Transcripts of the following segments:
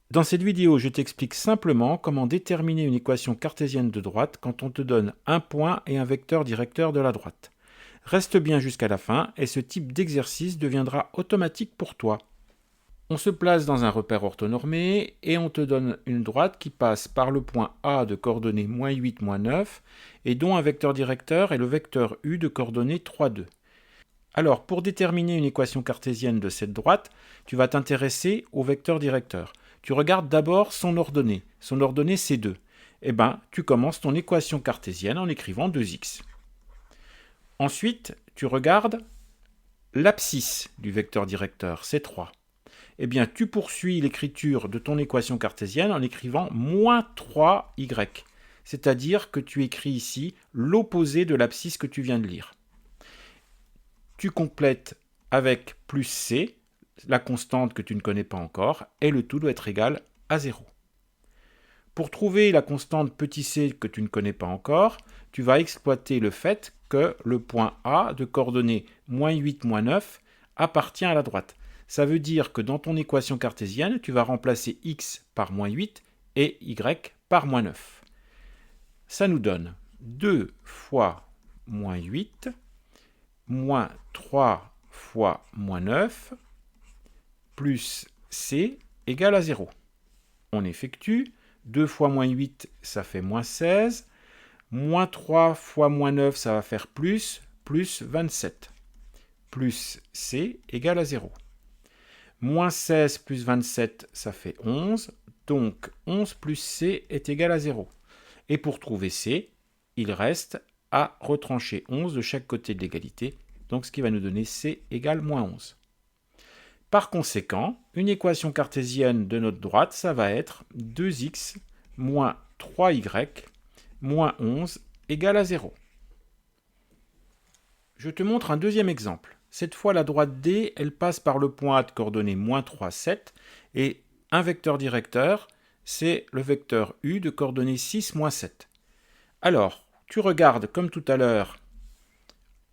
Dans cette vidéo, je t'explique simplement comment déterminer une équation cartésienne de droite quand on te donne un point et un vecteur directeur de la droite. Reste bien jusqu'à la fin et ce type d'exercice deviendra automatique pour toi. On se place dans un repère orthonormé et on te donne une droite qui passe par le point A de coordonnées -8, -9 et dont un vecteur directeur est le vecteur U de coordonnées 3, 2. Alors, pour déterminer une équation cartésienne de cette droite, tu vas t'intéresser au vecteur directeur. Tu regardes d'abord son ordonnée. Son ordonnée, c'est 2. Eh bien, tu commences ton équation cartésienne en écrivant 2x. Ensuite, tu regardes l'abscisse du vecteur directeur, c'est 3. Eh bien, tu poursuis l'écriture de ton équation cartésienne en écrivant -3y. C'est-à-dire que tu écris ici l'opposé de l'abscisse que tu viens de lire. Tu complètes avec plus c, la constante que tu ne connais pas encore, et le tout doit être égal à 0. Pour trouver la constante petit c que tu ne connais pas encore, tu vas exploiter le fait que le point A de coordonnées -8, -9 appartient à la droite. Ça veut dire que dans ton équation cartésienne, tu vas remplacer x par -8 et y par -9. Ça nous donne 2 fois -8 moins 3 fois -9 plus c égale à 0. On effectue. 2 fois -8, ça fait -16. Moins 3 fois -9, ça va faire plus 27. Plus c égale à 0. Moins 16 plus 27, ça fait 11. Donc 11 plus c est égal à 0. Et pour trouver c, il reste à retrancher 11 de chaque côté de l'égalité. Donc ce qui va nous donner c égale -11. Par conséquent, une équation cartésienne de notre droite, ça va être 2x moins 3y moins 11 égale à 0. Je te montre un deuxième exemple. Cette fois, la droite D, elle passe par le point A de coordonnées -3, 7, et un vecteur directeur, c'est le vecteur U de coordonnées 6, -7. Alors, tu regardes, comme tout à l'heure,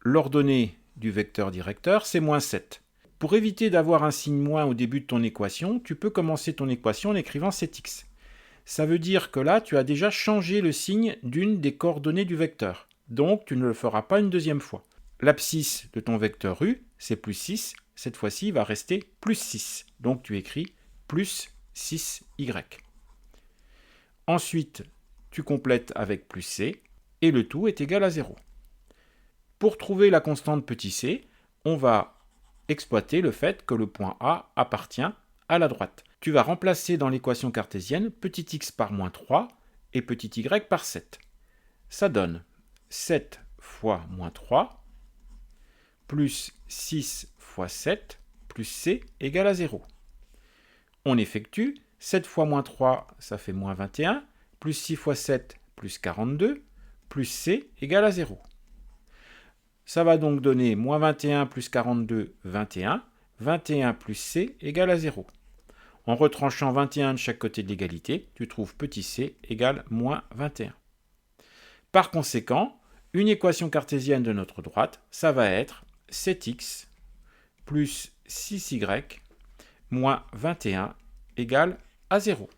l'ordonnée du vecteur directeur, c'est -7. Pour éviter d'avoir un signe moins au début de ton équation, tu peux commencer ton équation en écrivant 7x. Ça veut dire que là, tu as déjà changé le signe d'une des coordonnées du vecteur. Donc, tu ne le feras pas une deuxième fois. L'abscisse de ton vecteur U, c'est plus 6. Cette fois-ci, il va rester plus 6. Donc, tu écris plus 6y. Ensuite, tu complètes avec plus c, et le tout est égal à 0. Pour trouver la constante petit c, on va exploiter le fait que le point A appartient à la droite. Tu vas remplacer dans l'équation cartésienne petit x par -3 et petit y par 7. Ça donne 7 fois -3 plus 6 fois 7 plus c égale à 0. On effectue. 7 fois -3, ça fait -21, plus 6 fois 7 plus 42, plus c égale à 0. Ça va donc donner -21 plus 42, 21. 21 plus c égale à 0. En retranchant 21 de chaque côté de l'égalité, tu trouves petit c égale -21. Par conséquent, une équation cartésienne de notre droite, ça va être 7x plus 6y moins 21 égale à 0.